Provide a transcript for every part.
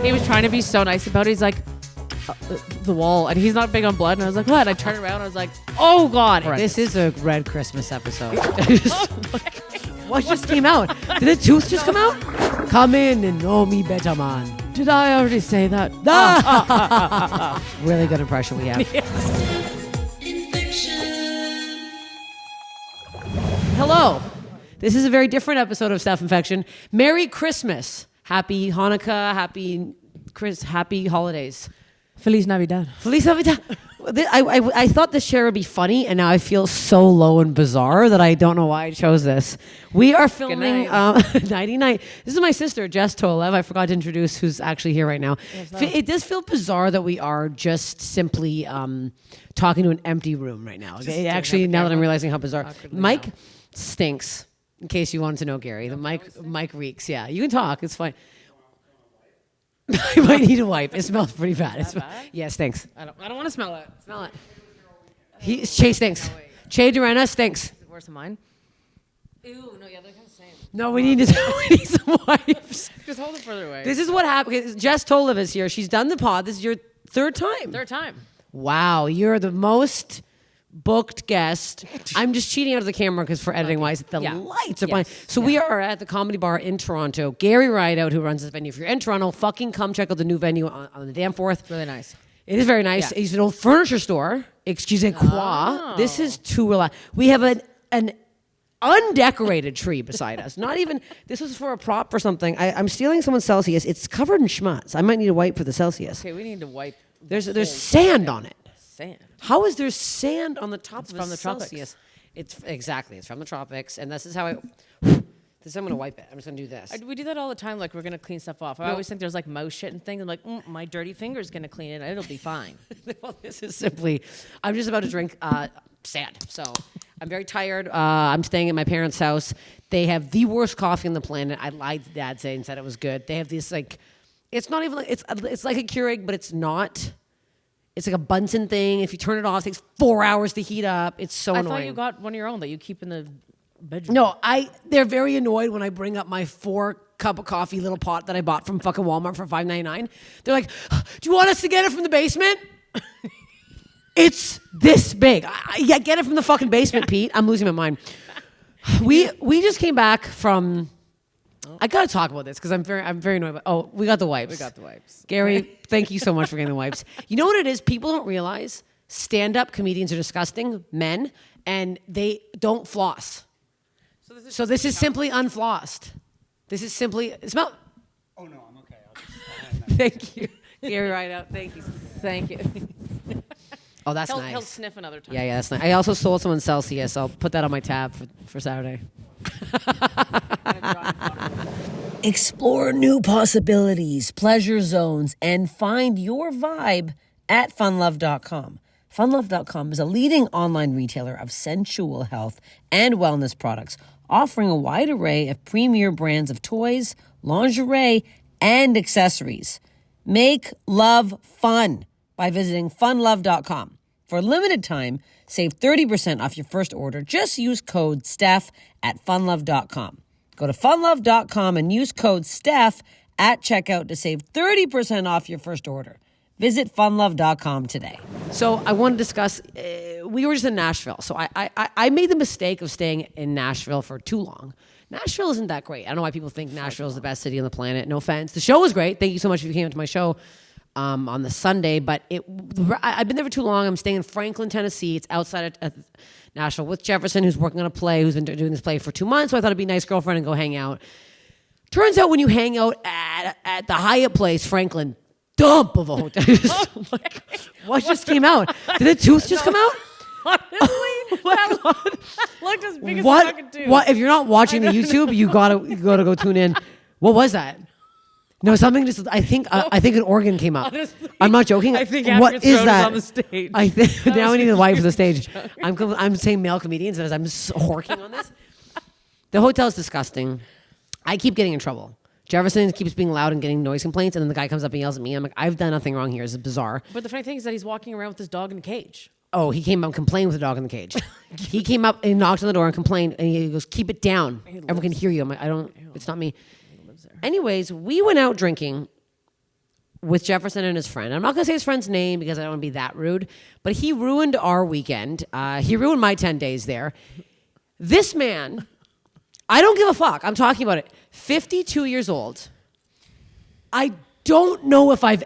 He was trying to be so nice about it. He's like, the wall, and he's not big on blood. And I was like, what? I turned around and I was like, oh God. This is a red Christmas episode. What just came out? Did the tooth just come out? Come in and know me better, man. Did I already say that? Really good impression we have. Hello. This is a very different episode of Steph Infection. Merry Christmas. Happy Hanukkah. Happy holidays. Feliz Navidad. Feliz Navidad. I thought this share would be funny, and now I feel so low and bizarre that I don't know why I chose this. We are filming 99. This is my sister, Jess Tolev. I forgot to introduce who's actually here right now. It does feel bizarre that we are just simply talking to an empty room right now. Actually, now that I'm realizing how bizarre. Mike stinks, in case you wanted to know, Gary. The mic reeks. Yeah, you can talk. It's fine. I might need a wipe. It smells pretty bad. Yes, thanks. I don't want to smell it. Smell it. Che stinks. Che Durena stinks. Is it worse than mine? Ew, no, yeah, they're kind of the same. No, we need some wipes. Just hold it further away. This is what happened. Jess Tolev is here. She's done the pod. This is your third time. Third time. Wow, you're the most booked guest. I'm just cheating out of the camera because for editing wise, the lights are fine. So we are at the Comedy Bar in Toronto. Gary Rideout, who runs this venue. If you're in Toronto, fucking come check out the new venue on the Danforth. Really nice. It is very nice. Yeah. It's an old furniture store. Excusez-moi. Oh. This is too relaxed. We have an undecorated tree beside us. Not even, this was for a prop for something. I'm stealing someone's Celsius. It's covered in schmutz. I might need a wipe for the Celsius. Okay, we need to wipe. There's sand on it. Sand. How is there sand on the top of from the Celsius? tropics. It's from the tropics, and this is how I'm gonna wipe it. I'm just gonna do this. We do that all the time. Like we're gonna clean stuff off. I always think there's like mouse shit and things. I'm like, my dirty finger's gonna clean it. It'll be fine. Well, this is simply. I'm just about to drink sand. So I'm very tired. I'm staying at my parents' house. They have the worst coffee on the planet. I lied to Dad and said it was good. They have this like, it's not even like it's like a Keurig, but it's not. It's like a Bunsen thing. If you turn it off, it takes 4 hours to heat up. It's so annoying. I thought you got one of your own that you keep in the bedroom. No, they're very annoyed when I bring up my 4-cup of coffee little pot that I bought from fucking Walmart for $5.99. They're like, do you want us to get it from the basement? It's this big. Yeah, get it from the fucking basement, Pete. I'm losing my mind. We just came back from... I gotta talk about this because I'm very annoyed. We got the wipes. We got the wipes. Gary, thank you so much for getting the wipes. You know what it is? People don't realize stand-up comedians are disgusting men, and they don't floss. So this is simply unflossed. This is simply smell. Oh no, I'm okay. Thank you, Gary Rideout. Thank you. Thank you. Oh, that's nice. He'll sniff another time. Yeah, that's nice. I also sold someone Celsius. I'll put that on my tab for Saturday. Explore new possibilities, pleasure zones, and find your vibe at funlove.com. Funlove.com is a leading online retailer of sensual health and wellness products, offering a wide array of premier brands of toys, lingerie, and accessories. Make love fun by visiting funlove.com. For a limited time, save 30% off your first order. Just use code STEPH at funlove.com. Go to funlove.com and use code STEPH at checkout to save 30% off your first order. Visit funlove.com today. So I want to discuss, we were just in Nashville. So I made the mistake of staying in Nashville for too long. Nashville isn't that great. I don't know why people think Nashville is the best city on the planet. No offense. The show was great. Thank you so much if you came to my show on the Sunday. But I've been there for too long. I'm staying in Franklin, Tennessee. It's outside of Nashville with Jefferson, who's working on a play, who's been doing this play for 2 months. So I thought it'd be a nice girlfriend and go hang out. Turns out when you hang out at the Hyatt place, Franklin, dump of a hotel. What just came out? Did the tooth just come out? Honestly, that looked as big as a fucking tooth. What? If you're not watching the YouTube, you gotta go tune in. What was that? No, something just. I think an organ came out. Honestly, I'm not joking. I think what is that on the stage. I think now I need a wife for the stage. I'm saying male comedians as I'm horking on this. The hotel's disgusting. I keep getting in trouble. Jefferson keeps being loud and getting noise complaints, and then the guy comes up and yells at me. I'm like, I've done nothing wrong here. This is bizarre. But the funny thing is that he's walking around with his dog in a cage. Oh, he came up and complained with the dog in the cage. He came up and knocked on the door and complained, and he goes, "Keep it down. Everyone can hear you." I'm like, I don't. It's not me. Anyways, we went out drinking with Jefferson and his friend. I'm not going to say his friend's name because I don't want to be that rude, but he ruined our weekend. He ruined my 10 days there. This man, I don't give a fuck. I'm talking about it. 52 years old. I don't know if I've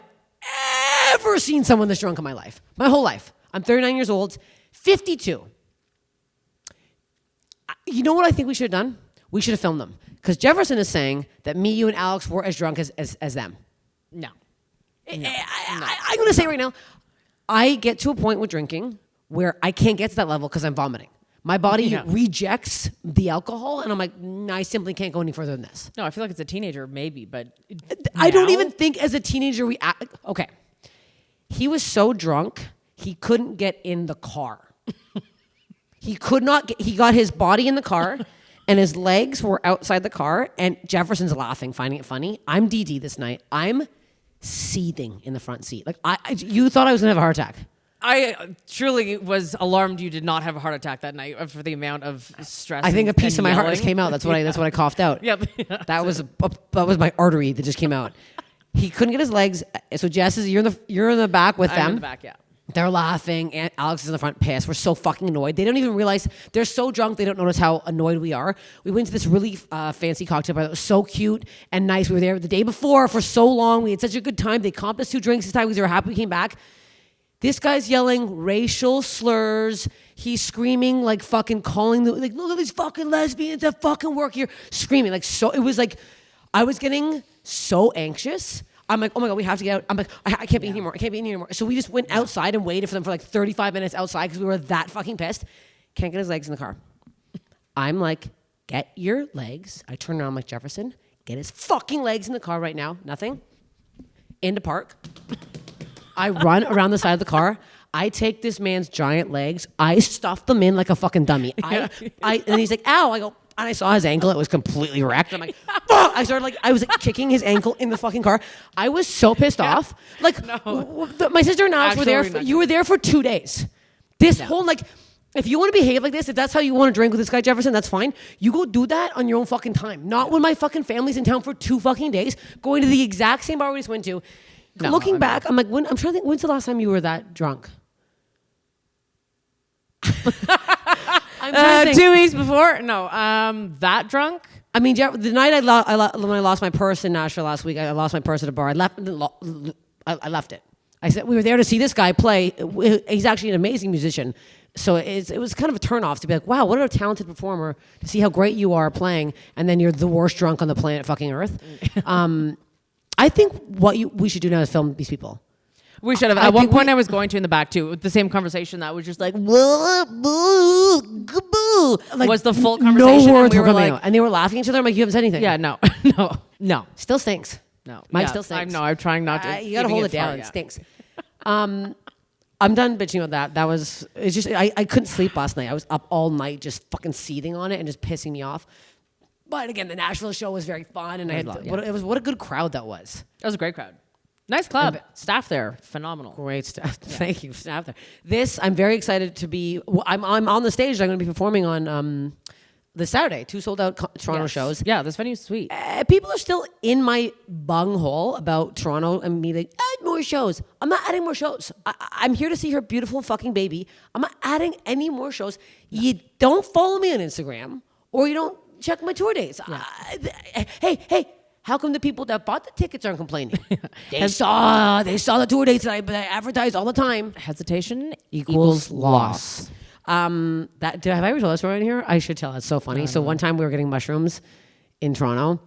ever seen someone this drunk in my life. My whole life. I'm 39 years old. 52. You know what I think we should have done? We should have filmed them. Because Jefferson is saying that me, you, and Alex were as drunk as them. No. I'm going to say right now, I get to a point with drinking where I can't get to that level because I'm vomiting. My body rejects the alcohol, and I'm like, I simply can't go any further than this. No, I feel like as a teenager, maybe, but I don't even think as a teenager we act. Okay. He was so drunk, he couldn't get in the car. He could not get, he got his body in the car, and his legs were outside the car, and Jefferson's laughing, finding it funny. I'm DD this night. I'm seething in the front seat. Like, you thought I was going to have a heart attack. I truly was alarmed you did not have a heart attack that night for the amount of stress. I think a piece of my heart just came out. That's what I coughed out. Yep. That was my artery that just came out. He couldn't get his legs. So Jess is you're in the back with them. I'm in the back, yeah. They're laughing, and Alex is in the front pissed. We're so fucking annoyed. They don't even realize they're so drunk. They don't notice how annoyed we are. We went to this really fancy cocktail bar that was so cute and nice. We were there the day before for so long. We had such a good time. They comped us 2 drinks this time because they were happy we came back. This guy's yelling racial slurs. He's screaming, like fucking calling like, look at these fucking lesbians that fucking work here. Screaming. Like, so, it was like, I was getting so anxious. I'm like, oh my God, we have to get out. I'm like, I can't be in here anymore. I can't be in here anymore. So we just went outside and waited for them for like 35 minutes outside because we were that fucking pissed. Can't get his legs in the car. I'm like, get your legs. I turn around, I'm like, Jefferson, get his fucking legs in the car right now. Nothing. Into park. I run around the side of the car. I take this man's giant legs. I stuff them in like a fucking dummy. And he's like, ow. I go, and I saw his ankle. It was completely wrecked. I'm like, fuck. I was like kicking his ankle in the fucking car. I was so pissed off. Like, my sister and Alex were there. You were there for 2 days. This whole, like, if you want to behave like this, if that's how you want to drink with this guy, Jefferson, that's fine. You go do that on your own fucking time. Not when my fucking family's in town for 2 fucking days, going to the exact same bar we just went to. No, looking back, I'm like, I'm trying to think, when's the last time you were that drunk? I'm trying to think. 2 weeks before? No, that drunk? I mean, the night when I lost my purse in Nashville last week, I lost my purse at a bar. I left it. I said, we were there to see this guy play. He's actually an amazing musician. So it was kind of a turnoff to be like, wow, what a talented performer, to see how great you are playing, and then you're the worst drunk on the planet fucking Earth. I think we should do now is film these people. We should have. At one point, I was going to in the back too, with the same conversation that was just like, boo, boo, boo. Like, was the full conversation. No words were coming out. And they were laughing at each other. I'm like, you haven't said anything. Yeah, no. Still stinks. No. Mike still stinks. I'm trying not to. You got to hold it down. It stinks. I'm done bitching about that. It's just, I couldn't sleep last night. I was up all night just fucking seething on it and just pissing me off. But again, the Nashville show was very fun, and what a good crowd that was. That was a great crowd. Nice club. Staff there, phenomenal. Great staff. Yeah. Thank you, staff there. I'm very excited to be. I'm on the stage. I'm going to be performing on this Saturday. 2 sold out Toronto shows. Yeah, this venue's sweet. People are still in my bunghole about Toronto and me like, add more shows. I'm not adding more shows. I'm here to see her beautiful fucking baby. I'm not adding any more shows. No. You don't follow me on Instagram, or you don't check my tour dates. Yeah. Hey, how come the people that bought the tickets aren't complaining? They saw the tour dates that I advertise all the time. Hesitation equals loss. Have I ever told that story in here? I should tell. It's so funny. So one time we were getting mushrooms in Toronto.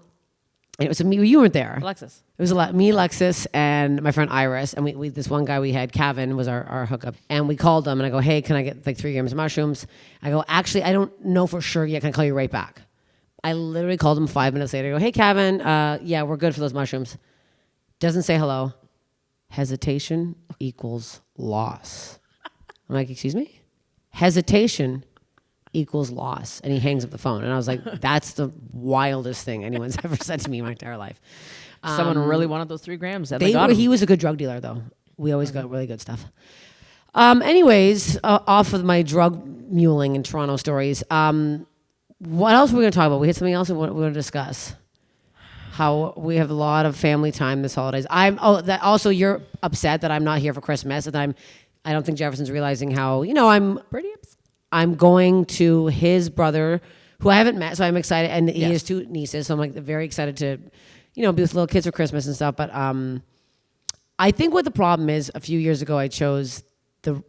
And it was me. You weren't there. Alexis. It was me, Alexis, and my friend Iris. And we this one guy we had, Kevin, was our hookup. And we called him, and I go, hey, can I get like 3 grams of mushrooms? I go, actually, I don't know for sure yet. Can I call you right back? I literally called him 5 minutes later. I go, hey, Kevin, yeah, we're good for those mushrooms. Doesn't say hello. Hesitation equals loss. I'm like, excuse me? Hesitation equals loss. And he hangs up the phone. And I was like, that's the wildest thing anyone's ever said to me in my entire life. Someone really wanted those 3 grams. He was a good drug dealer, though. We always got really good stuff. Anyways, off of my drug muling in Toronto stories, what else were we going to talk about? We had something else we want to discuss. how we have a lot of family time this holidays. Also you're upset that I'm not here for Christmas, and I don't think Jefferson's realizing how, I'm Pretty upset. I'm going to his brother, who I haven't met, so I'm excited, and he has 2 nieces, so I'm like very excited to, be with little kids for Christmas and stuff. But I think what the problem is, a few years ago I chose the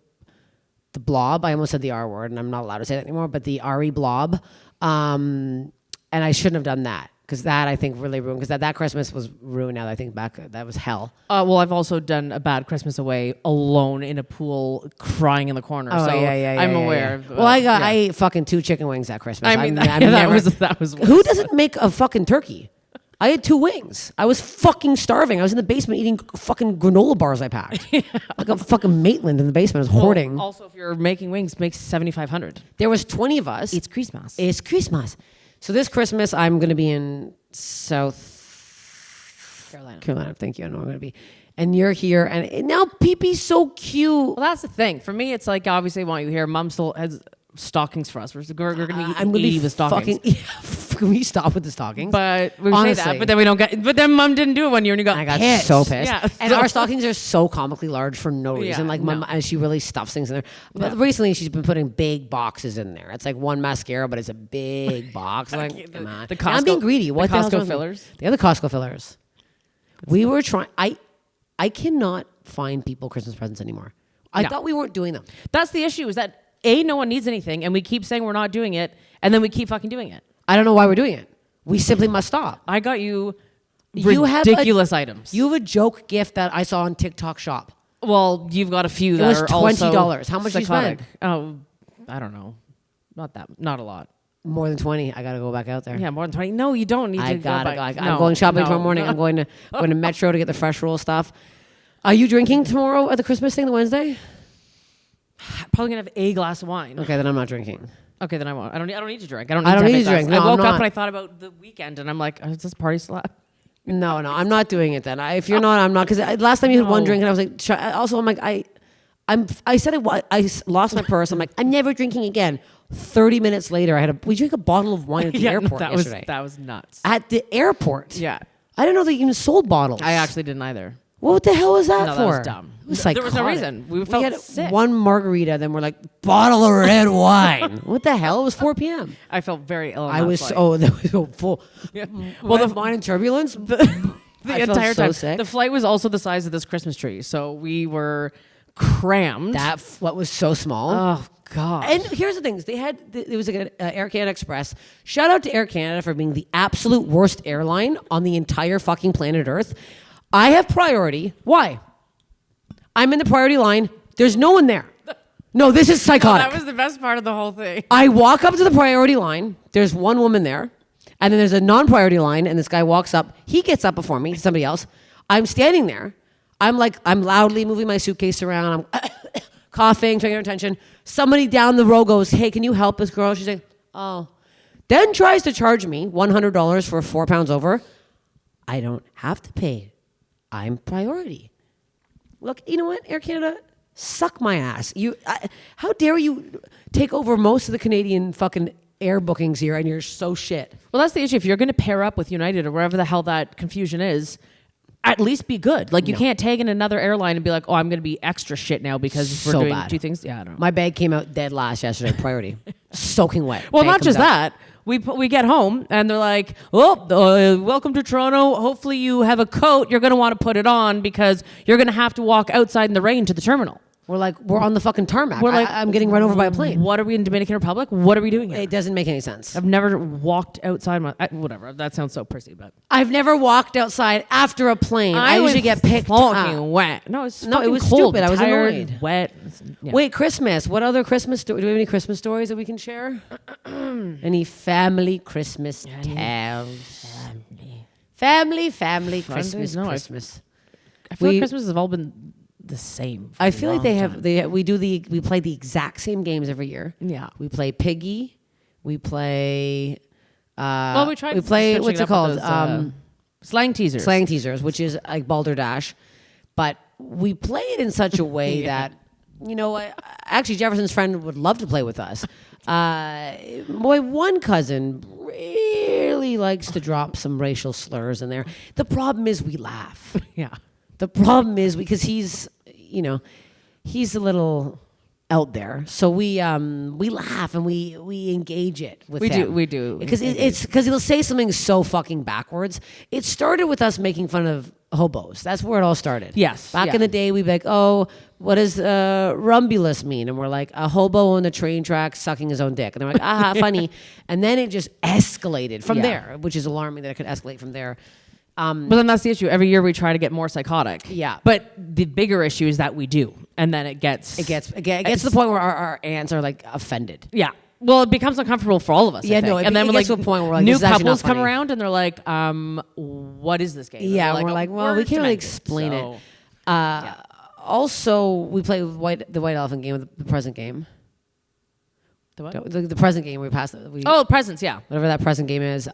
blob. I almost said the R word, and I'm not allowed to say that anymore, but the RE blob. And I shouldn't have done that, because that I think really ruined, because that Christmas was ruined. Now that I think back, that was hell. Well, I've also done a bad Christmas away alone in a pool crying in the corner. Oh, so yeah, I'm aware of well, I ate fucking 2 chicken wings that Christmas. I mean, that was worse. Who doesn't make a fucking turkey? I had 2 wings. I was fucking starving. I was in the basement eating fucking granola bars I packed. Like a fucking Maitland in the basement. I was hoarding. Also, if you're making wings, make 7,500. There was 20 of us. It's Christmas. It's Christmas. So this Christmas, I'm going to be in South Carolina. Thank you. I know I'm going to be. And you're here. And now Pee-Pee's so cute. Well, that's the thing. For me, it's like, obviously, I want you here. Mom still has stockings for us. We're going to be eating the stockings. Can we stop with the stockings? But we Honestly, say that, but then we don't get. But then Mom didn't do it one year, and you got. I got pissed. so pissed. Yeah. And our stockings are so comically large for no reason. Yeah, Like Mom, and she really stuffs things in there. But recently, she's been putting big boxes in there. It's like one mascara, but it's a big box. Like, come on. The Costco, I'm being greedy. What the the Costco fillers? The other Costco fillers. We were trying. I cannot find people Christmas presents anymore. I thought we weren't doing them. That's the issue. Is that no one needs anything, and we keep saying we're not doing it, and then we keep fucking doing it. I don't know why we're doing it. We simply must stop. I got you have ridiculous items. You have a joke gift that I saw on TikTok Shop. Well, you've got a few that was are also $20. How much did you spend? Oh, I don't know. Not a lot. More than 20. I got to go back out there. Yeah, more than 20. No, you don't need to go back. I'm going shopping tomorrow morning. I'm going to Metro to get the fresh roll stuff. Are you drinking tomorrow at the Christmas thing, the Wednesday? Probably gonna have a glass of wine. Okay, then I'm not drinking. Okay, then I won't. I don't need to drink. I don't need to drink. No, I woke up and I thought about the weekend, and I'm like, is this party slap? No, I'm not doing it then. If you're not, I'm not. Because last time you had one drink, and I was like, also, I'm like, I said I lost my purse. I'm like, I'm never drinking again. 30 minutes later, we drank a bottle of wine at the airport yesterday. That was nuts. At the airport? Yeah. I didn't know they even sold bottles. I actually didn't either. What the hell was that for? That was dumb. It was there was no reason. We felt had sick. One margarita, then we're like, bottle of red wine. What the hell? It was 4 p.m. I felt very ill. That was so full. Yeah. Well, the wine and turbulence. The entire time. Sick. The flight was also the size of this Christmas tree, so we were crammed. What was so small. Oh God! And here's the thing: it was like an Air Canada Express. Shout out to Air Canada for being the absolute worst airline on the entire fucking planet Earth. I have priority. Why? I'm in the priority line. There's no one there. No, this is psychotic. That was the best part of the whole thing. I walk up to the priority line. There's one woman there. And then there's a non-priority line. And this guy walks up. He gets up before me, somebody else. I'm standing there. I'm loudly moving my suitcase around. I'm coughing, trying to get her attention. Somebody down the row goes, hey, can you help this girl? She's like, oh. Then tries to charge me $100 for 4 pounds over. I don't have to pay. I'm priority. Look, you know what, Air Canada, suck my ass. How dare you take over most of the Canadian fucking air bookings here, and you're so shit. Well, that's the issue. If you're going to pair up with United or wherever the hell that confusion is, at least be good. Like, you can't tag in another airline and be like, oh, I'm going to be extra shit now because we're doing bad. 2 things. Yeah, I don't know. My bag came out dead last yesterday, priority. Soaking wet. Well, Bag not comes just out. that. We get home and they're like, oh, welcome to Toronto. Hopefully you have a coat. You're going to want to put it on because you're going to have to walk outside in the rain to the terminal. We're on the fucking tarmac. I'm getting run over by a plane. What are we in Dominican Republic? What are we doing here? It doesn't make any sense. I've never walked outside whatever. That sounds so prissy, but I've never walked outside after a plane. I usually get picked fucking up. wet. No, it was stupid. cold. I was tired, annoyed. Wet. Yeah. Wait, Christmas. What other Christmas do we have any Christmas stories that we can share? Any family Christmas tales? Family Christmas. Christmas. I feel like Christmas has all been the same. I feel like we play the exact same games every year. Yeah. We play Piggy. We play we tried. We play switching what's it up called? with those, slang teasers. Slang teasers, which is like Balderdash, but we play it in such a way that, you know, actually, Jefferson's friend would love to play with us. My one cousin really likes to drop some racial slurs in there. The problem is we laugh. Yeah. The problem is because he's a little out there, so we laugh and we engage it with him. We do because he'll say something so fucking backwards. It started with us making fun of hobos. That's where it all started. Yes, back in the day, we'd be like, oh, what does rumbulus mean? And we're like, a hobo on the train track sucking his own dick. And they're like, aha, funny. And then it just escalated from there, which is alarming that it could escalate from there. But then that's the issue. Every year we try to get more psychotic. Yeah. But the bigger issue is that we do. And then it gets to the point where our aunts are like offended. Yeah. Well, it becomes uncomfortable for all of us. Yeah, no. And then it gets to a point where like, new this is actually couples not funny. come around and they're like, "What is this game?" And Yeah, we're we're like, well, we can't really explain it. Also, we play with the White Elephant game, the present game. The what? The present game we passed. Presents. Yeah. Whatever that present game is.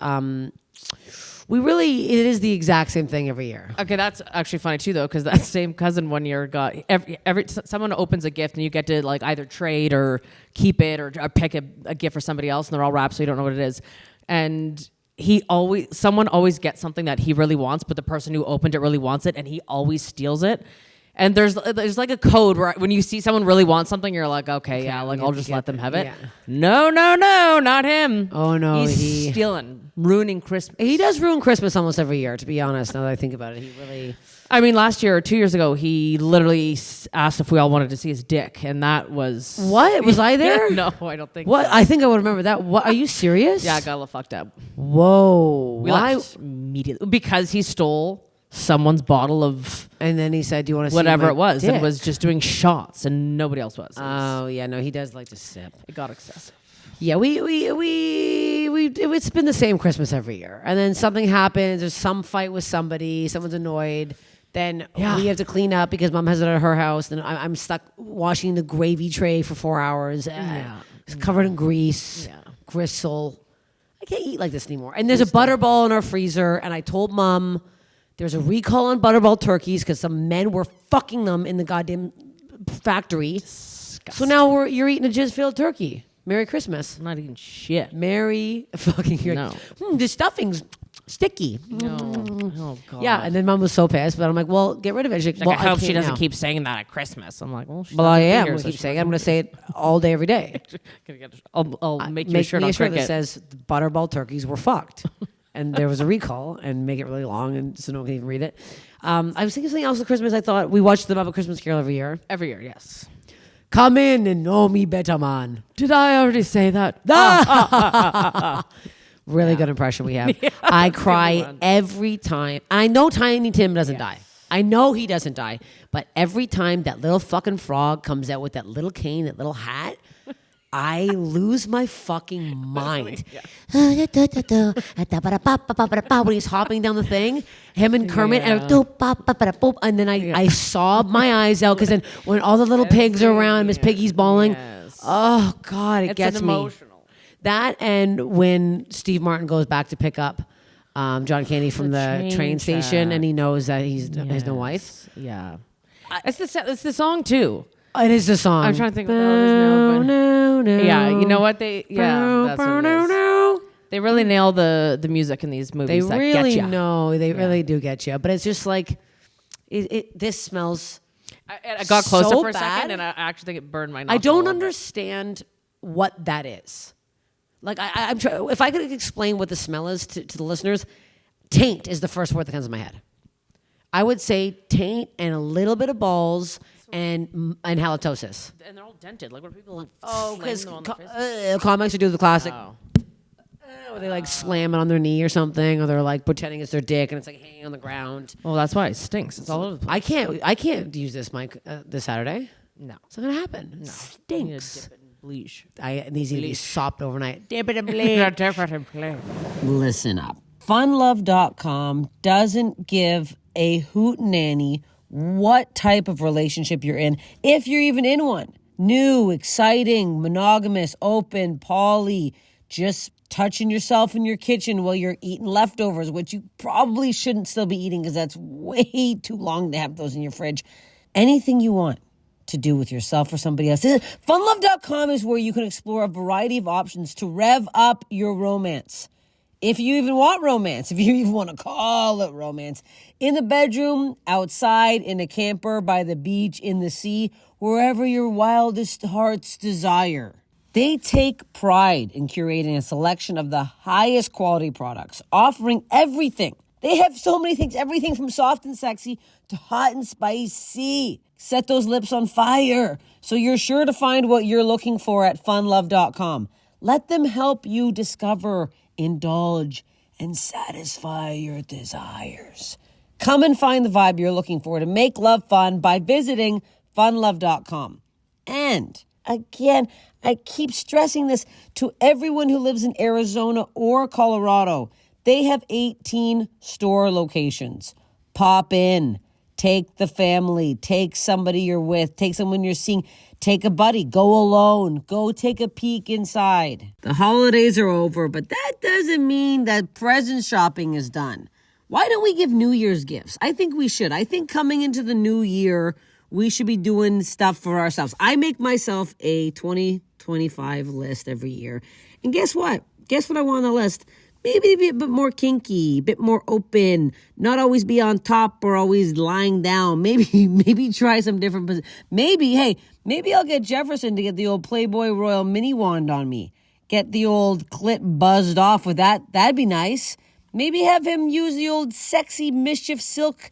It is the exact same thing every year. Okay, that's actually funny too, though, because that same cousin one year got someone opens a gift and you get to like either trade or keep it or pick a gift for somebody else, and they're all wrapped so you don't know what it is. And someone always gets something that he really wants, but the person who opened it really wants it, and he always steals it. And there's like a code where when you see someone really want something, you're like, okay, yeah, like I'll just let them have it. Yeah. No, not him. Oh no, he's stealing, ruining Christmas. He does ruin Christmas almost every year. To be honest, now that I think about it, he really. I mean, last year or 2 years ago, he literally asked if we all wanted to see his dick, and that was what was I there? No, I don't think. What so. I think I would remember that. What are you serious? Yeah, I got a little fucked up. Whoa! We left immediately because he stole someone's bottle of, and then he said, "Do you want to see whatever my it was?" dick? And was just doing shots, and nobody else was. Oh yeah, no, he does like to sip. It got excessive. Yeah, it's been the same Christmas every year, and then something happens. There's some fight with somebody. Someone's annoyed. Then we have to clean up because Mom has it at her house. Then I'm stuck washing the gravy tray for 4 hours. It's covered in grease, gristle. I can't eat like this anymore. And there's a butterball in our freezer, and I told Mom there's a recall on butterball turkeys because some men were fucking them in the goddamn factory. Disgusting. So now you're eating a jizz-filled turkey. Merry Christmas. I'm not eating shit. Merry fucking No. The stuffing's sticky. No. Oh god. Yeah, and then Mom was so pissed, but I'm like, well, get rid of it. She's like, well, I hope she can't doesn't now. keep saying that at Christmas. I'm like, well, Well, I am. I'm going to keep saying it. I'm going to say it all day, every day. I'll make you a shirt me on a shirt that cricket. says butterball turkeys were fucked. And there was a recall, and make it really long, and so no one can even read it. I was thinking of something else for Christmas. I thought we watched the Muppet Christmas Carol every year. Every year, yes. Come in and know me better, man. Did I already say that? Really good impression we have. I cry every time. I know Tiny Tim doesn't die. I know he doesn't die. But every time that little fucking frog comes out with that little cane, that little hat, I lose my fucking mind. When he's hopping down the thing, him and Kermit, and then I sob my eyes out because then when all the little pigs are around, Miss Piggy's bawling. Yes. Oh God, it gets me. Emotional. That and when Steve Martin goes back to pick up John Candy from the train station, and he knows that he has no wife. Yeah, it's the song too. It is the song. I'm trying to think what the hell it is now, but yeah, you know what that's what it is. They really nail the music in these movies. They really know. They really do get you. But it's just like this smells. I got closer so for a bad. second, and I actually think it burned my nostril. I don't understand what that is. Like I'm trying. If I could explain what the smell is to the listeners, taint is the first word that comes to my head. I would say taint and a little bit of balls. And halitosis. And they're all dented. Like, what are people like? Oh, because comics would do the classic. Where they like slam it on their knee or something, or they're like pretending it's their dick and it's like hanging on the ground. Well, that's why it stinks. It's all over the place. I can't use this mic this Saturday. No, it's not gonna happen. No, it stinks. Dip it in bleach. These need to be sopped overnight. Dip it in bleach. Listen up. Funlove.com doesn't give a hootenanny what type of relationship you're in, if you're even in one. New, exciting, monogamous, open, poly, just touching yourself in your kitchen while you're eating leftovers, which you probably shouldn't still be eating because that's way too long to have those in your fridge. Anything you want to do with yourself or somebody else. Funlove.com is where you can explore a variety of options to rev up your romance. If you even want romance, if you even want to call it romance, in the bedroom, outside, in a camper, by the beach, in the sea, wherever your wildest heart's desire. They take pride in curating a selection of the highest quality products, offering everything. They have so many things, everything from soft and sexy to hot and spicy. Set those lips on fire. So you're sure to find what you're looking for at funlove.com. Let them help you discover, indulge, and satisfy your desires. Come and find the vibe you're looking for to make love fun by visiting funlove.com. And again, I keep stressing this to everyone who lives in Arizona or Colorado. They have 18 store locations. Pop in, take the family, take somebody you're with, take someone you're seeing, take a buddy, go alone, go take a peek inside. The holidays are over, but that doesn't mean that present shopping is done. Why don't we give New Year's gifts? I think we should. I think coming into the new year, we should be doing stuff for ourselves. I make myself a 2025 list every year. And guess what? Guess what I want on the list? Maybe be a bit more kinky, a bit more open, not always be on top or always lying down. Maybe try some different, maybe I'll get Jefferson to get the old Playboy Royal mini wand on me. Get the old clit buzzed off with that. That'd be nice. Maybe have him use the old sexy mischief silk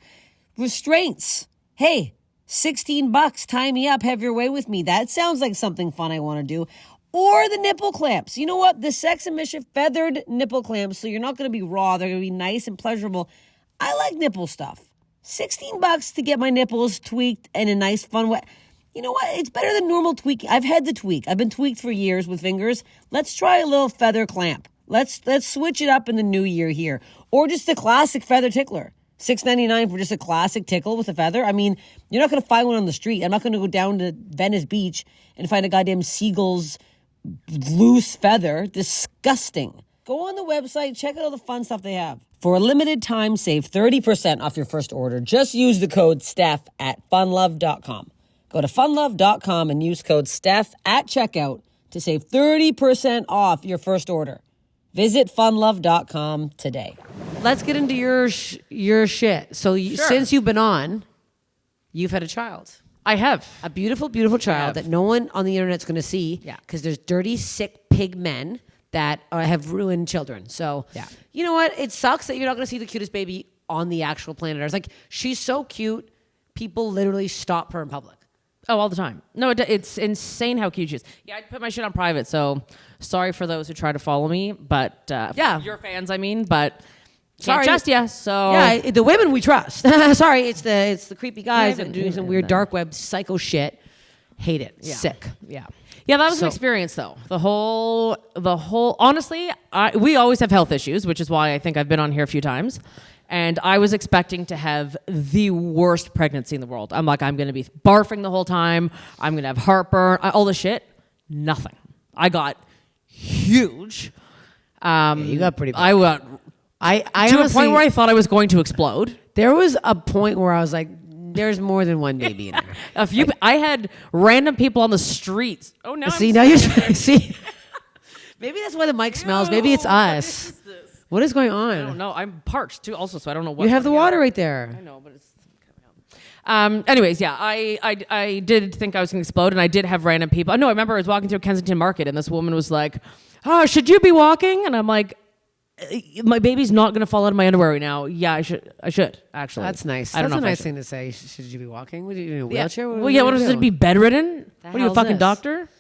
restraints. Hey, $16, tie me up, have your way with me. That sounds like something fun I want to do. Or the nipple clamps. You know what? The Sex and Mischief feathered nipple clamps, so you're not going to be raw. They're going to be nice and pleasurable. I like nipple stuff. $16 to get my nipples tweaked in a nice, fun way. You know what? It's better than normal tweaking. I've had the tweak. I've been tweaked for years with fingers. Let's try a little feather clamp. Let's switch it up in the new year here. Or just a classic feather tickler. $6.99 for just a classic tickle with a feather. I mean, you're not going to find one on the street. I'm not going to go down to Venice Beach and find a goddamn seagull's loose feather. Disgusting. Go on the website, check out all the fun stuff they have. For a limited time, save 30% off your first order. Just use the code Steph at funlove.com. Go to funlove.com and use code Steph at checkout to save 30% off your first order. Visit funlove.com today. Let's get into your shit. So since you've been on, you've had a child. I have. A beautiful, beautiful child that no one on the internet's going to see. Yeah. Because there's dirty, sick pig men that have ruined children. So, you know what? It sucks that you're not going to see the cutest baby on the actual planet Earth. Like, she's so cute, people literally stop her in public. Oh, all the time. No, it's insane how cute she is. Yeah, I put my shit on private, so sorry for those who try to follow me, but your fans, I mean, but sorry, can't trust ya. So yeah, the women we trust. Sorry, it's the creepy guys that doing some weird dark web psycho shit. Hate it. Yeah. Sick. Yeah, that was an experience though. The whole. Honestly, we always have health issues, which is why I think I've been on here a few times. And I was expecting to have the worst pregnancy in the world. I'm like, I'm going to be barfing the whole time. I'm going to have heartburn, all the shit. Nothing. I got huge. You got pretty bad. I got I to honestly, a point where I thought I was going to explode. There was a point where I was like, there's more than one baby in there. I had random people on the streets. Oh, no. See, now you're see. Maybe that's why the mic smells. Maybe it's us. What is going on? I don't know. I'm parched too, also, so I don't know what. You have the water right there. I know, but it's coming out. Anyways, yeah, I did think I was going to explode, and I did have random people. No, I remember I was walking through Kensington Market, and this woman was like, "Oh, should you be walking?" And I'm like, "My baby's not going to fall out of my underwear right now." Yeah, I should actually. That's nice. I don't That's know a nice thing to say. Should you be walking? Would you in a wheelchair? Yeah. What is it? Be bedridden? What are you, a fucking this? doctor?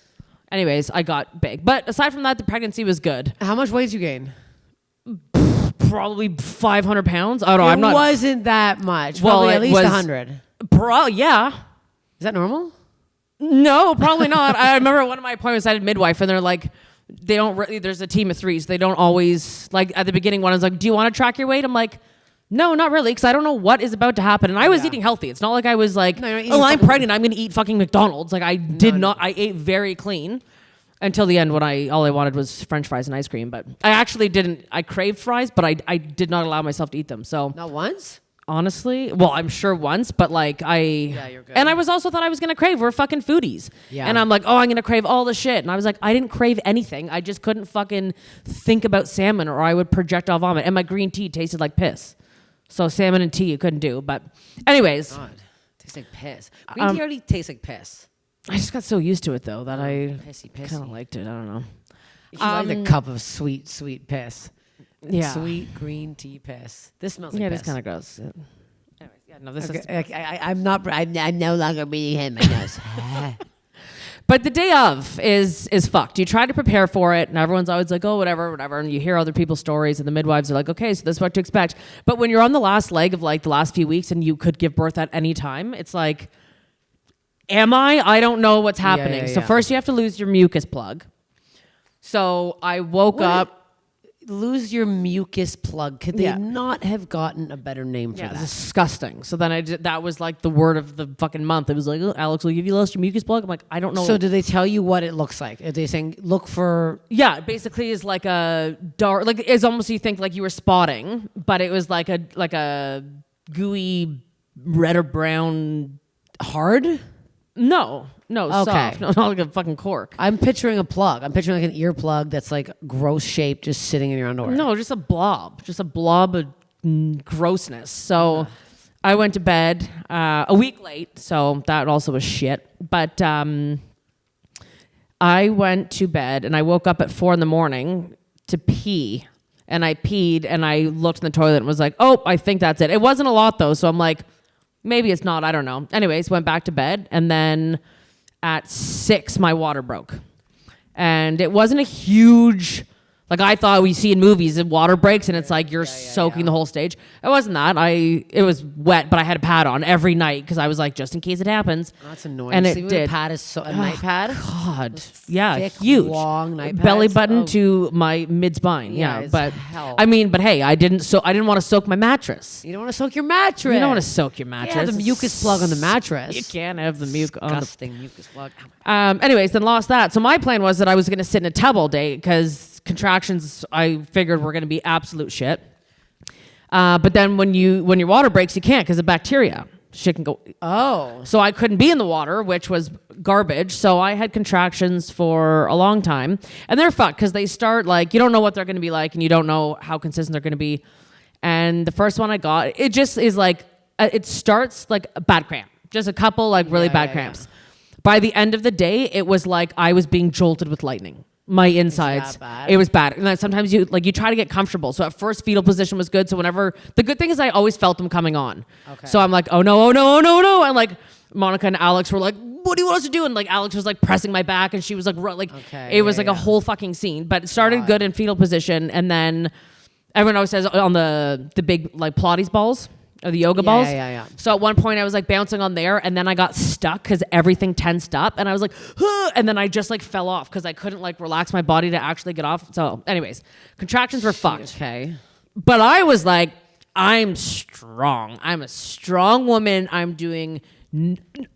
Anyways, I got big, but aside from that, the pregnancy was good. How much weight did you gain? Probably 500 pounds. I don't know. I'm not. It wasn't that much. Well, Probably at least was 100. Yeah. Is that normal? No, probably not. I remember one of my appointments I had a midwife, and they're like, they don't really, there's a team of threes. They don't always, like at the beginning, one is like, do you want to track your weight? I'm like, no, not really, because I don't know what is about to happen. And I was eating healthy. It's not like I was like, oh, I'm pregnant, I'm going to eat fucking McDonald's. Like I did not. I ate very clean. Until the end when all I wanted was French fries and ice cream. But I actually didn't. I craved fries, but I did not allow myself to eat them. So not once? honestly. Well, I'm sure once, but like you're good. and I was also thought I was going to crave. We're fucking foodies. Yeah. And I'm like, oh, I'm going to crave all the shit. And I was like, I didn't crave anything. I just couldn't fucking think about salmon or I would projectile vomit. And my green tea tasted like piss. So salmon and tea you couldn't do. But anyways. God, tastes like piss. Green tea already tastes like piss. I just got so used to it though that I Pissy. kind of liked it. I don't know. You like the cup of sweet, sweet piss. Yeah. Sweet green tea piss. This smells like Yeah, piss. it's kind of gross. Yeah. Anyways, yeah, no, this is. I'm no longer breathing in my nose. But the day of is fucked. You try to prepare for it, and everyone's always like, oh, whatever, and you hear other people's stories, and the midwives are like, okay, so this is what to expect. But when you're on the last leg of like the last few weeks, and you could give birth at any time, it's like, am I? I don't know what's happening. So first you have to lose your mucus plug. So I woke up. Lose your mucus plug. Could they not have gotten a better name for that? Disgusting. So then that was like the word of the fucking month. It was like, oh, Alex, will you lost your mucus plug? I'm like, I don't know. So do they tell you what it looks like? Are they saying look for? Yeah, it basically is like a dark, like it's almost you think like you were spotting, but it was like a gooey red or brown Hard? No, Okay. soft. No, not like a fucking cork. I'm picturing a plug. I'm picturing like an ear plug that's like gross shaped, just sitting in your underwear. No, just a blob of grossness. So I went to bed a week late, so that also was shit. But I went to bed and I woke up at 4 a.m. to pee. And I peed and I looked in the toilet and was like, oh, I think that's it. It wasn't a lot though, so I'm like, maybe it's not. I don't know. Anyways, went back to bed and then at 6 my water broke. And it wasn't a huge, like I thought we see in movies, the water breaks and it's like you're soaking the whole stage. It wasn't that. It was wet, but I had a pad on every night because I was like, just in case it happens. Oh, that's annoying. And See, it did. A pad is a night pad. God, yeah, thick, huge, long night belly pads. button Oh. to my mid spine. Yeah, Yeah, it's but hell. I mean, but hey, I didn't want to soak my mattress. You don't want to soak your mattress. You don't want to soak your mattress. Yeah, the mucus plug on the mattress. You can't have the mucus on the. Disgusting mucus plug. Anyways, then lost that. So my plan was that I was going to sit in a tub all day because contractions I figured were going to be absolute shit. But then when your water breaks, you can't because of bacteria. Shit can go. Oh. So I couldn't be in the water, which was garbage. So I had contractions for a long time, and they're fucked because they start like you don't know what they're going to be like, and you don't know how consistent they're going to be. And the first one I got, it just is like it starts like a bad cramp, just a couple like really bad cramps. By the end of the day, it was like I was being jolted with lightning. My insides. that bad? It was bad. And then sometimes you try to get comfortable. So at first fetal position was good. So whenever the good thing is I always felt them coming on. Okay. So I'm like, oh no, oh no, oh no, oh no. And like Monica and Alex were like, what do you want us to do? And like Alex was like pressing my back and she was like, it was like a whole fucking scene. But it started good in fetal position. And then everyone always says on the big like Pilates balls. Or the yoga balls. Yeah. So at one point I was like bouncing on there and then I got stuck because everything tensed up and I was like, huh, and then I just like fell off because I couldn't like relax my body to actually get off. So anyways, contractions were fucked. Okay. But I was like, I'm strong. I'm a strong woman. I'm doing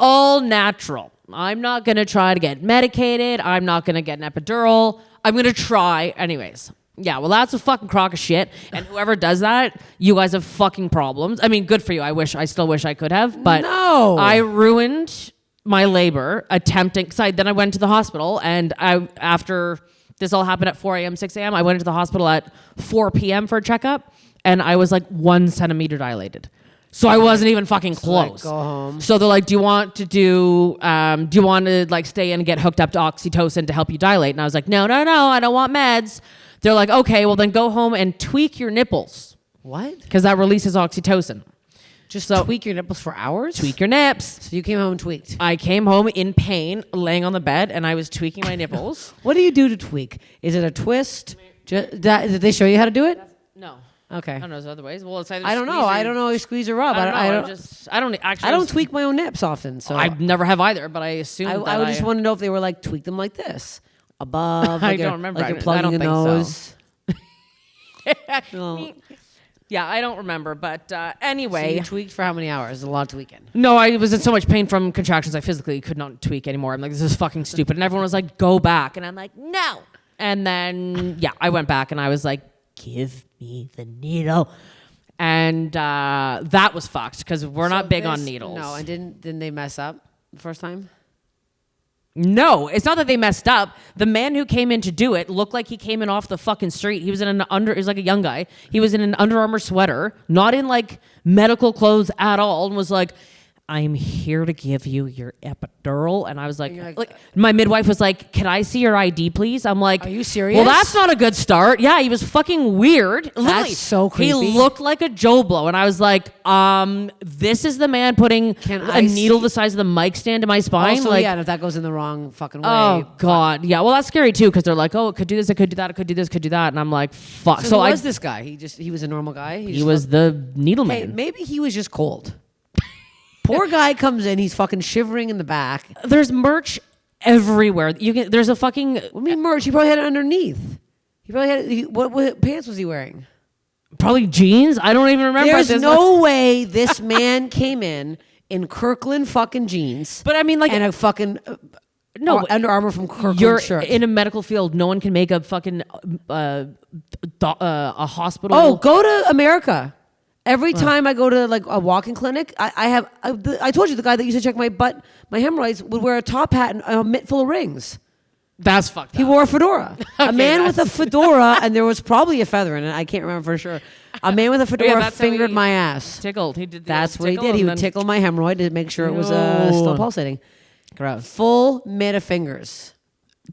all natural. I'm not going to try to get medicated. I'm not going to get an epidural. I'm going to try anyways. Yeah, well, that's a fucking crock of shit. And whoever does that, you guys have fucking problems. I mean, good for you. I still wish I could have. But No. I ruined my labor attempting. Then I went to the hospital. And after this all happened at 4 a.m., 6 a.m., I went into the hospital at 4 p.m. for a checkup. And I was like 1 centimeter dilated. So I wasn't even fucking close. Go home. So they're like, do you want to like stay in and get hooked up to oxytocin to help you dilate? And I was like, no, I don't want meds. They're like, okay, well then go home and tweak your nipples. What? Because that releases oxytocin. Just tweak your nipples for hours? Tweak your nips. So you came home and tweaked. I came home in pain, laying on the bed, and I was tweaking my nipples. What do you do to tweak? Is it a twist? Did they show you how to do it? No. Okay. I don't know. There's other ways. Well, it's either I don't know. I don't know. You squeeze or rub. I don't tweak my own nips often. So I never have either, but I assume I would just want to know if they were like tweak them like this, above. I don't remember. Like you're I plugging don't your think so. nose. No. Yeah, I don't remember, but So anyway. you tweaked for how many hours? A lot of tweaking. No, I was in so much pain from contractions I physically could not tweak anymore. I'm like, this is fucking stupid. And everyone was like, go back. And I'm like, no. And then, yeah, I went back and I was like, give me the needle. And that was fucked because we're not big on needles. No, and didn't they mess up the first time? No, it's not that they messed up. The man who came in to do it looked like he came in off the fucking street. He was he was like a young guy. He was in an Under Armour sweater, not in like medical clothes at all, and was like, I'm here to give you your epidural. And I was like, my midwife was like, can I see your ID, please? I'm like, are you serious? Well, that's not a good start. Yeah, he was fucking weird. That's Literally, so creepy. He looked like a Joe Blow. And I was like, this is the man putting a needle the size of the mic stand in my spine. Also, like, yeah, and if that goes in the wrong fucking way. Oh, God. Yeah, well, that's scary, too, because they're like, oh, it could do this, it could do that, it could do this, could do that. And I'm like, fuck. So who was this guy? He was a normal guy? He was the needle man. Hey, maybe he was just cold. Poor guy comes in, he's fucking shivering in the back. There's merch everywhere. There's a fucking... What do you mean merch? He probably had it underneath. He probably had... what pants was he wearing? Probably jeans? I don't even remember. There's no way this man came in Kirkland fucking jeans. But I mean, like... And a fucking... No, Under Armour from Kirkland you're shirt. in a medical field. No one can make a fucking... a hospital... Oh, go to America. Every time I go to like a walking clinic, I told you the guy that used to check my butt, my hemorrhoids, would wear a top hat and a mitt full of rings. That's fucked up. He wore a fedora. A man with a fedora, and there was probably a feather in it. I can't remember for sure. A man with a fedora fingered my ass. Tickled. He did. That's what he did. He would tickle my hemorrhoid to make sure it was still pulsating. Gross. Full mitt of fingers.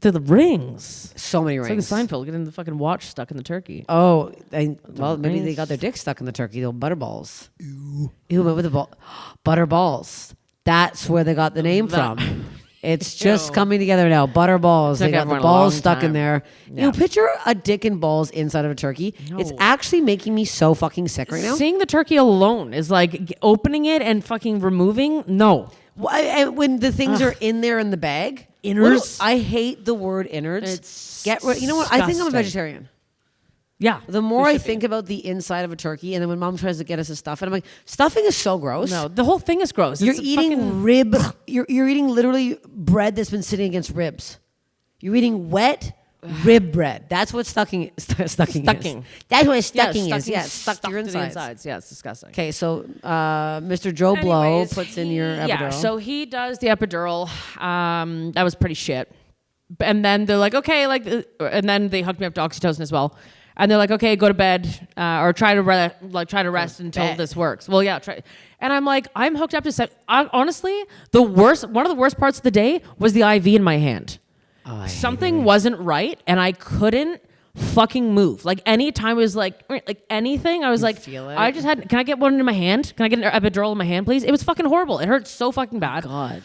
To the rings. So many rings. It's like a Seinfeld getting the fucking watch stuck in the turkey. Oh, well, maybe they got their dick stuck in the turkey. The butterballs. Ew, with the butterballs. That's where they got the name from. It's just coming together now. Butterballs. They got the balls stuck in there. Yeah. You picture a dick and balls inside of a turkey. No. It's actually making me so fucking sick right now. Seeing the turkey alone is like opening it and fucking removing. No. When the things are in there in the bag. Innards. I hate the word innards. It's you know what? I think I'm a vegetarian. Yeah. The more I think about the inside of a turkey, and then when mom tries to get us a stuff, and I'm like, stuffing is so gross. No, the whole thing is gross. You're eating rib. You're eating literally bread that's been sitting against ribs. You're eating wet rib bread. That's what stucking is. That's what stucking is. Yeah, it's stuck to your insides. Yeah, it's disgusting. Okay, so Mr. Joe Blow puts in your epidural. Yeah, so he does the epidural. That was pretty shit. And then they're like, okay, and then they hooked me up to oxytocin as well. And they're like, okay, go to bed or try to rest until this works. Well, yeah, try. And I'm like, I'm hooked up to honestly, one of the worst parts of the day was the IV in my hand. Oh, something wasn't right, and I couldn't fucking move. Like anytime it was like anything, I was like, feel it? I just had. Can I get one in my hand? Can I get an epidural in my hand, please? It was fucking horrible. It hurt so fucking bad. God.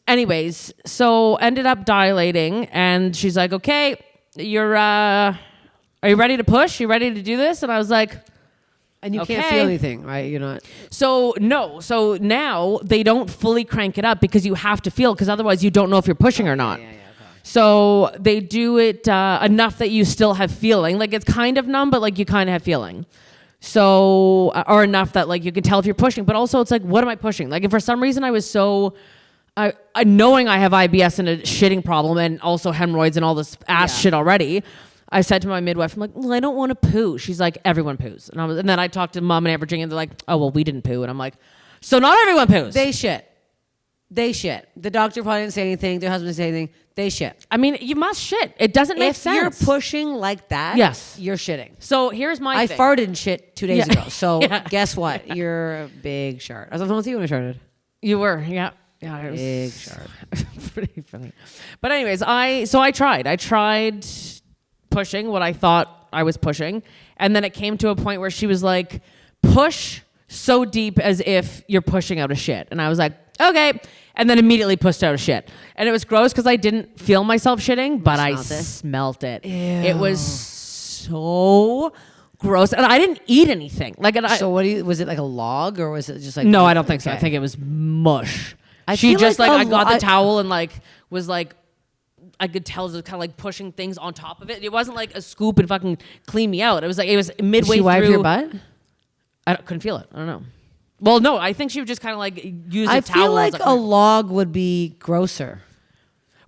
Anyways, so ended up dilating, and she's like, okay, are you ready to push? You ready to do this? And I was like. And you can't feel anything, right? You're not. So no. So now they don't fully crank it up because you have to feel, because otherwise you don't know if you're pushing or not. Yeah, okay. So they do it enough that you still have feeling. Like it's kind of numb, but like you kind of have feeling. So or enough that like you can tell if you're pushing. But also it's like, what am I pushing? Like if for some reason I was so. Knowing I have IBS and a shitting problem and also hemorrhoids and all this ass shit already. I said to my midwife, I'm like, well, I don't want to poo. She's like, everyone poos. And then I talked to mom and Aunt Virginia, and they're like, oh, well, we didn't poo. And I'm like, so not everyone poos. They shit. The doctor probably didn't say anything. Their husband didn't say anything. They shit. I mean, you must shit. It doesn't make sense. If you're pushing like that, yes, you're shitting. So here's my thing. I farted and shit 2 days ago. So guess what? You're a big shart. I was on the phone with you when I sharted. You were, yeah. Yeah, it was big shart. Pretty funny. But anyways, I tried pushing what I thought I was pushing, and then it came to a point where she was like, push so deep as if you're pushing out a shit. And I was like, okay, and then immediately pushed out a shit. And it was gross because I didn't feel myself shitting, but I smelt it. Ew. It was so gross, and I didn't eat anything. So was it like a log, or was it just like? No, I don't think so. I think it was mush. She just I got the towel and was like. I could tell it was kind of like pushing things on top of it. It wasn't like a scoop and fucking clean me out. It was midway through. Did she wipe your butt? I couldn't feel it. I don't know. Well, no, I think she would just kind of like use a towel. I feel like a log would be grosser.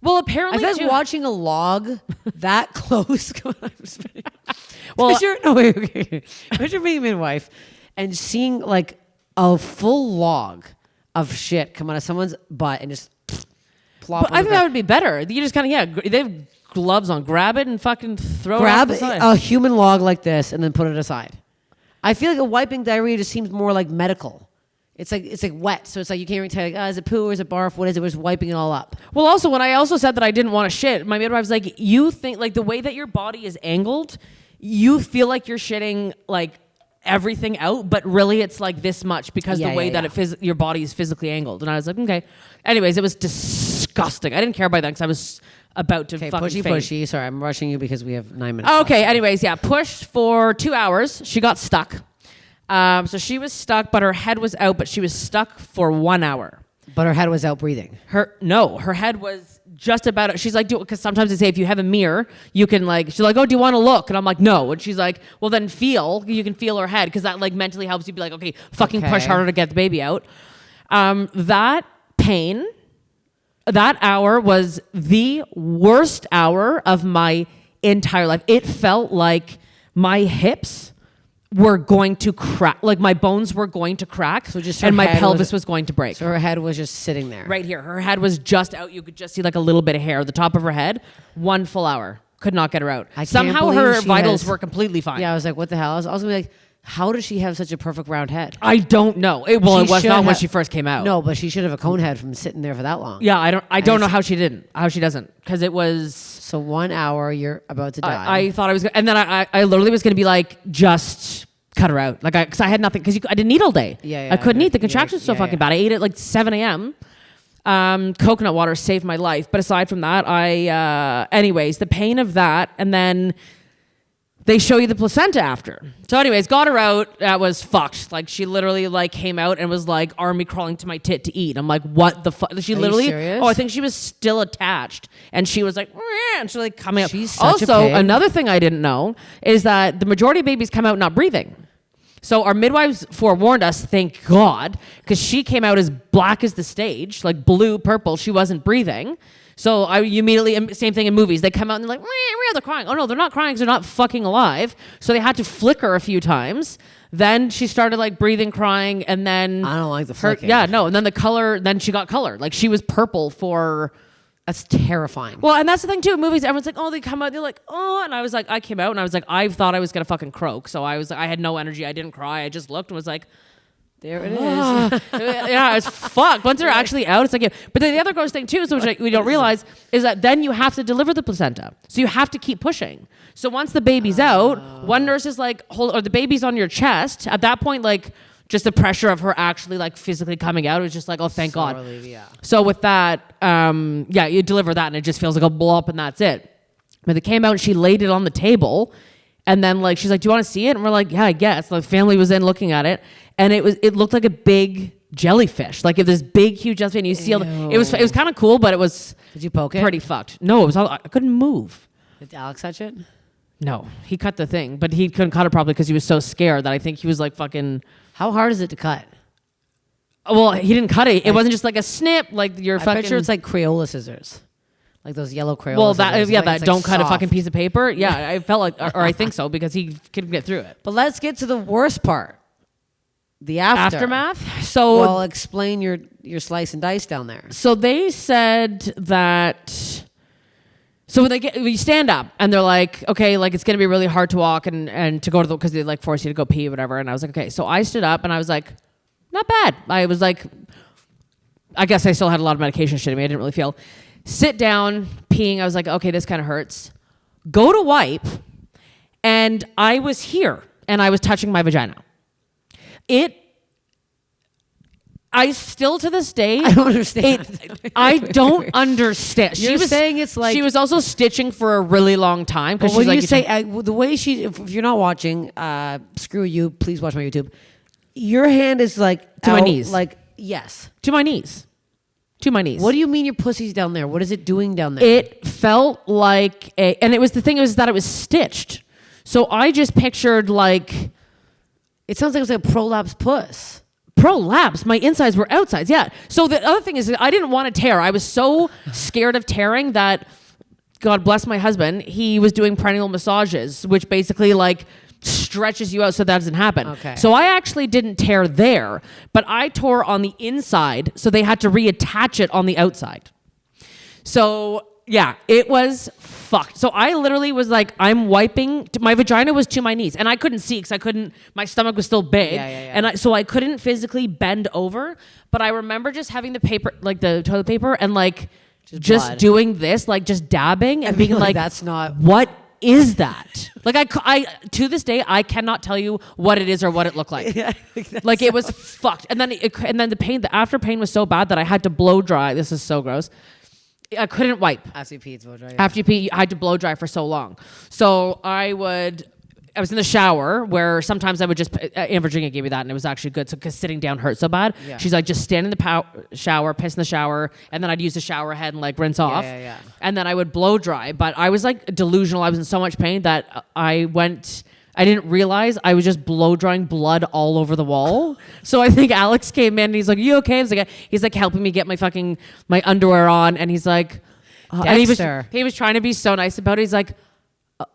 Well, apparently, I feel like watching a log that close. Well, Picture being a midwife and seeing like a full log of shit come out of someone's butt and just plop. but I think that would be better. You just kind of they have gloves on. Grab it and fucking throw grab it off the side. a human log like this and then put it aside. I feel like a wiping diarrhea just seems more like medical. It's like wet, so it's like you can't even tell. Like, is it poo or is it barf? What is it? We're just wiping it all up. Well, also when I also said that I didn't want to shit, my midwife was like, "You think like the way that your body is angled, you feel like you're shitting like everything out, but really it's like this much because the way that your body is physically angled." And I was like, "Okay." Anyways, it was disgusting. I didn't care by that because I was about to fucking pushy. Sorry, I'm rushing you because we have 9 minutes. Okay. Anyways, yeah, pushed for 2 hours. She got stuck. So she was stuck, but her head was out, but she was stuck for 1 hour. But her head was out breathing. Her head was just about. She's like, because sometimes they say if you have a mirror, you can like. She's like, oh, do you want to look? And I'm like, no. And she's like, well, then feel. You can feel her head because that like mentally helps you be like, okay, fucking push harder to get the baby out. That pain, that hour was the worst hour of my entire life. It felt like my hips were going to crack, like my bones were going to crack, and my pelvis was going to break. So her head was just sitting there. Right here. Her head was just out. You could just see like a little bit of hair. The top of her head, 1 full hour. Could not get her out. Somehow her vitals were completely fine. Yeah, I was like, what the hell? I was going to be like, how does she have such a perfect round head? I don't know. It was not when she first came out. No, but she should have a cone head from sitting there for that long. Yeah, I don't know how she doesn't. Because it was... So 1 hour, you're about to die. I thought I was... And then I literally was going to be like, just... cut her out. Like, because I had nothing, because I didn't eat all day. Yeah, I couldn't eat. The contractions were so fucking bad. I ate at like 7 a.m. Coconut water saved my life. But aside from that, anyways, the pain of that, and then they show you the placenta after. So anyways, got her out. That was fucked. Like, she literally like came out and was like army crawling to my tit to eat. I'm like, what the fuck? She literally, serious? I think she was still attached. And she was like, and she's like coming up. She's such a also, pig. another thing I didn't know is that the majority of babies come out not breathing. So our midwives forewarned us, thank God, because she came out as black as the stage, like blue, purple. She wasn't breathing. So you immediately, same thing in movies. They come out and they're like, they're crying. Oh no, they're not crying because they're not fucking alive. So they had to flick her a few times. Then she started like breathing, crying, and then... I don't like the flicking. Yeah, no. And then the color, then she got color. Like she was purple for... That's terrifying. Well, and that's the thing too. In movies, everyone's like, oh, they come out, they're like, oh, and I was like, I came out and I was like, I thought I was gonna fucking croak. So I had no energy. I didn't cry. I just looked and was like, there it is. Yeah, it's fucked. Once they're actually out, it's like, yeah. But then the other gross thing too, which we don't realize, is that then you have to deliver the placenta. So you have to keep pushing. So once the baby's out, one nurse is like, or the baby's on your chest. At that point, like, just the pressure of her actually like physically coming out was just like, oh, thank God. Relief, yeah. So with that, you deliver that and it just feels like a blow up and that's it. But they came out and she laid it on the table. And then like, she's like, do you want to see it? And we're like, yeah, I guess. The family was in looking at it. And it looked like a big jellyfish. Like this big, huge jellyfish. And you see, it was kind of cool, but it was... Did you poke it? Pretty fucked. No, it was all, I couldn't move. Did Alex touch it? No, he cut the thing, but he couldn't cut it properly because he was so scared that I think he was like fucking... How hard is it to cut? Well, he didn't cut it. It wasn't just like a snip, like your fucking... I picture it's like Crayola scissors. Like those yellow Crayola well, scissors. That don't cut soft. a fucking piece of paper. Yeah, I felt like, or I think so, because he couldn't get through it. But let's get to the worst part. The aftermath. So... Well, explain your slice and dice down there. So they said that... So when you stand up and they're like, okay, like it's gonna be really hard to walk and to go to because they like force you to go pee or whatever. And I was like, okay. So I stood up and I was like, not bad. I was like, I guess I still had a lot of medication shit in me. I didn't really feel. Sit down, peeing. I was like, okay, this kind of hurts. Go to wipe, and I was here and I was touching my vagina. I still to this day... I don't understand. I don't understand. You're saying it's like... She was also stitching for a really long time. Well, when you say... the way she... If you're not watching, screw you, please watch my YouTube. Your hand is like... To my knees. Like, yes. To my knees. To my knees. What do you mean your pussy's down there? What is it doing down there? It felt like a... And it was the thing was that it was stitched. So I just pictured like... It sounds like it was like a prolapse puss. Prolapse. My insides were outsides. Yeah. So the other thing is I didn't want to tear. I was so scared of tearing that God bless my husband, he was doing perineal massages, which basically like stretches you out so that doesn't happen. Okay. So I actually didn't tear there, but I tore on the inside, so they had to reattach it on the outside. So yeah, it was fucked. So I literally was like, I'm wiping. My vagina was to my knees, and I couldn't see because my stomach was still big, and so I couldn't physically bend over. But I remember just having the paper, like the toilet paper, and like just doing this, like just dabbing and being like, that's not what is that? Like I to this day I cannot tell you what it is or what it looked like. Like it was fucked, and then the pain, the after pain was so bad that I had to blow dry. This is so gross. I couldn't wipe. After you pee, it's blow dry. After you pee, I had to blow dry for so long. So I was in the shower where sometimes I would just, Aunt Virginia gave me that and it was actually good. So, because sitting down hurt so bad. Yeah. She's like, just stand in the shower, piss in the shower. And then I'd use the shower head and like rinse off. And then I would blow dry. But I was like delusional. I was in so much pain that I didn't realize I was just blow drying blood all over the wall. So I think Alex came in and he's like, you okay? He's like helping me get my underwear on. And he's like, and he was trying to be so nice about it. He's like,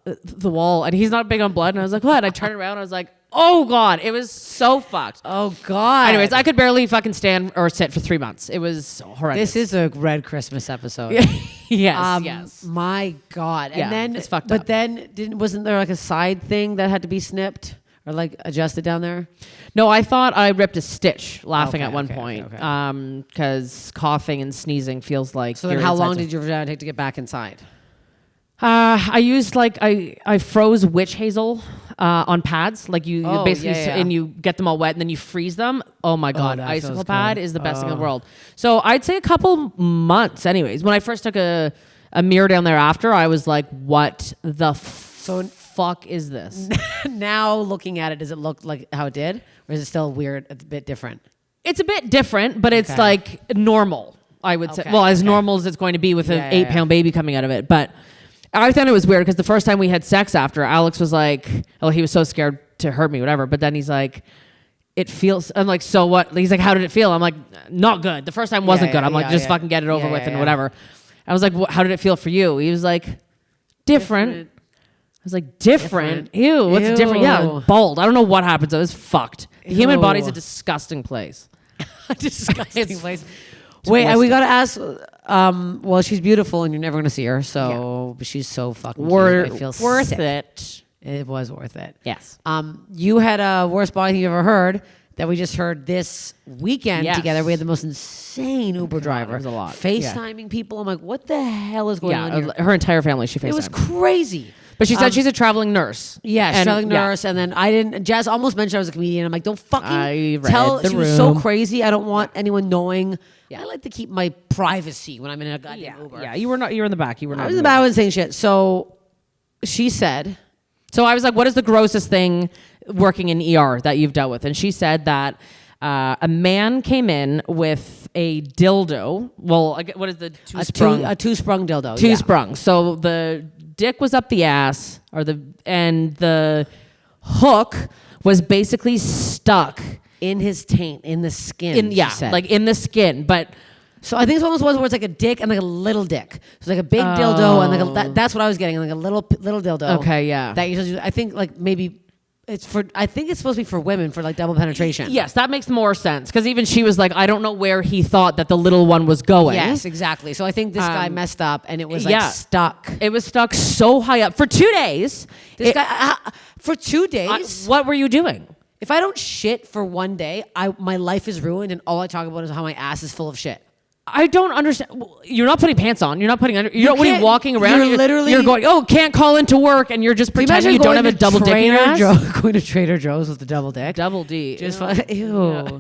the wall. And he's not big on blood. And I was like, what? And I turned around and I was like, oh God, it was so fucked. Oh God. Anyways, I could barely fucking stand or sit for 3 months. It was horrendous. This is a Red Christmas episode. Yes. My God. Yeah, And then it's fucked up. But then wasn't there like a side thing that had to be snipped or like adjusted down there? No, I thought I ripped a stitch laughing at one okay, point. okay. Because coughing and sneezing feels like. So then how long did your vagina take to get back inside? I used I froze witch hazel on pads. Like you basically and you get them all wet and then you freeze them. Oh my God, icicle pad is the best thing in the world. So I'd say a couple months. Anyways, when I first took a mirror down there after, I was like, what the fuck is this? Now looking at it, does it look like how it did, or is it still weird? It's a bit different. It's a bit different, but it's like normal. I would say, well, as normal as it's going to be with an 8-pound baby coming out of it, but. I thought it was weird because the first time we had sex after, Alex was like, oh, he was so scared to hurt me, whatever. But then he's like, it feels, I'm like, so what? He's like, how did it feel? I'm like, not good. The first time wasn't good. I'm like, just fucking get it over with and whatever. I was like, how did it feel for you? He was like, different. I was like, different? Ew, what's different? Yeah, bald. I don't know what happens. It was fucked. The human body's a disgusting place. Disgusting place. Wait, and we gotta ask. Well, she's beautiful, and you're never gonna see her, so she's so fucking cute. It feels worth it. It was worth it. Yes. You had a worst body thing you ever heard that we just heard this weekend together. We had the most insane Uber driver. It was a lot. FaceTiming people. I'm like, what the hell is going on here? Her entire family. She FaceTimed. It was crazy. But she said she's a traveling nurse. Yeah, she's traveling nurse. And then I didn't. Jess almost mentioned I was a comedian. I'm like, don't fucking tell. She was so crazy. I don't want anyone knowing. I like to keep my privacy when I'm in a goddamn Uber. Yeah, you were not. You were in the back. You were not. I was in the back. I wasn't saying shit. So she said. So I was like, what is the grossest thing working in ER that you've dealt with? And she said that a man came in with a dildo. Well, what is the two-sprung? A two-sprung dildo. Two-sprung. So the dick was up the ass, and the hook was basically stuck in his taint, in the skin. Like in the skin. But so I think it's one of those ones where it's like a dick and like a little dick. So it's like a big dildo and like that's what I was getting, like a little dildo. Okay, yeah. That you I think like maybe. I think it's supposed to be for women for like double penetration. Yes, that makes more sense. Because even she was like, I don't know where he thought that the little one was going. Yes, exactly. So I think this guy messed up and it was like stuck. It was stuck so high up for 2 days. This guy, for 2 days? What were you doing? If I don't shit for 1 day, my life is ruined and all I talk about is how my ass is full of shit. I don't understand. You're not putting pants on. You're not putting under. You're not walking around. You're literally. You're going. Oh, can't call into work, and you're just pretending you don't have a double dick in your ass. Going to Trader Joe's with the double dick. Double D. Just ew. Yeah.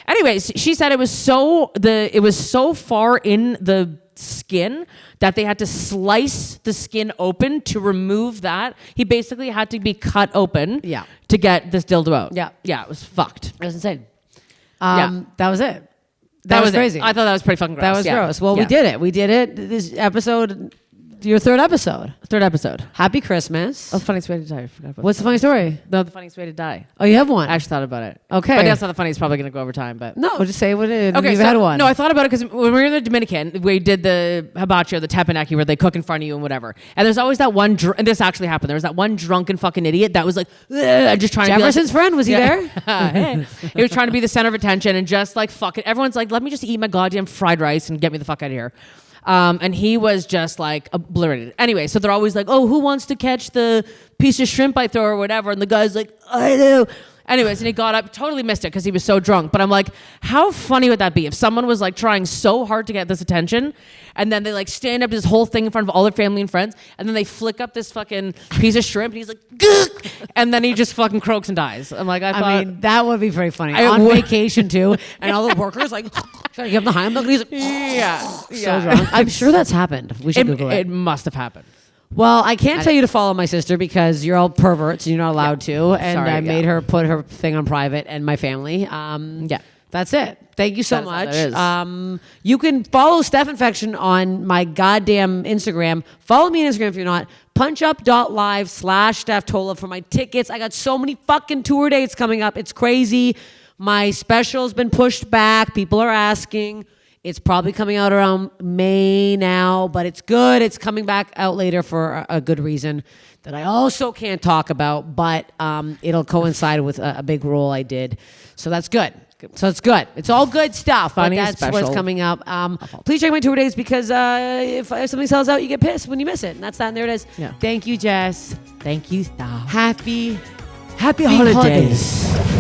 Anyways, she said it was so far in the skin that they had to slice the skin open to remove that. He basically had to be cut open. Yeah. To get this dildo out. Yeah. Yeah. It was fucked. It was insane. That was it. That was crazy. I thought that was pretty fucking gross. That was gross. Well, we did it. We did it. This episode your third episode. Third episode. Happy Christmas. Oh, funniest way to die. I forgot about What's the funny story? No, the funniest way to die. Oh, you have one? I actually thought about it. Okay. But that's not the funniest. Probably going to go over time. But No, just say what it is. okay, You've so, had one. No, I thought about it because when we were in the Dominican, we did the hibachi or the teppanyaki where they cook in front of you and whatever. And there's always that one, and this actually happened. There was that one drunken fucking idiot that was like, just trying Jefferson's to be like, friend, was he there? He was trying to be the center of attention and just like fucking, everyone's like, let me just eat my goddamn fried rice and get me the fuck out of here. And he was just like obliterated. Anyway, so they're always like, oh, who wants to catch the piece of shrimp I throw or whatever? And the guy's like, I do. Anyways, and he got up, totally missed it because he was so drunk. But I'm like, how funny would that be if someone was like trying so hard to get this attention and then they like stand up this whole thing in front of all their family and friends and then they flick up this fucking piece of shrimp and he's like, gugh, and then he just fucking croaks and dies. I'm like, I mean, that would be very funny. I On would- vacation too, and all the workers like, trying to give him the Heimlich, and he's like, yeah, so drunk. I'm sure that's happened. We should Google it. It must have happened. Well, I can't tell you to follow my sister because you're all perverts and you're not allowed to. And Sorry, I yeah. made her put her thing on private and my family. That's it. Thank you so That is all much. that is. You can follow Steph Infection on my goddamn Instagram. Follow me on Instagram if you're not. punchup.live/Steph Tolev for my tickets. I got so many fucking tour dates coming up. It's crazy. My special's been pushed back. People are asking. It's probably coming out around May now, but it's good. It's coming back out later for a good reason that I also can't talk about, but it'll coincide with a big role I did. So that's good. So it's good. It's all good stuff, Funny, but that's what's special. coming up. Please check my tour dates because if something sells out, you get pissed when you miss it. And that's that, and there it is. Yeah. Thank you, Jess. Thank you, Steph. Happy Happy holidays.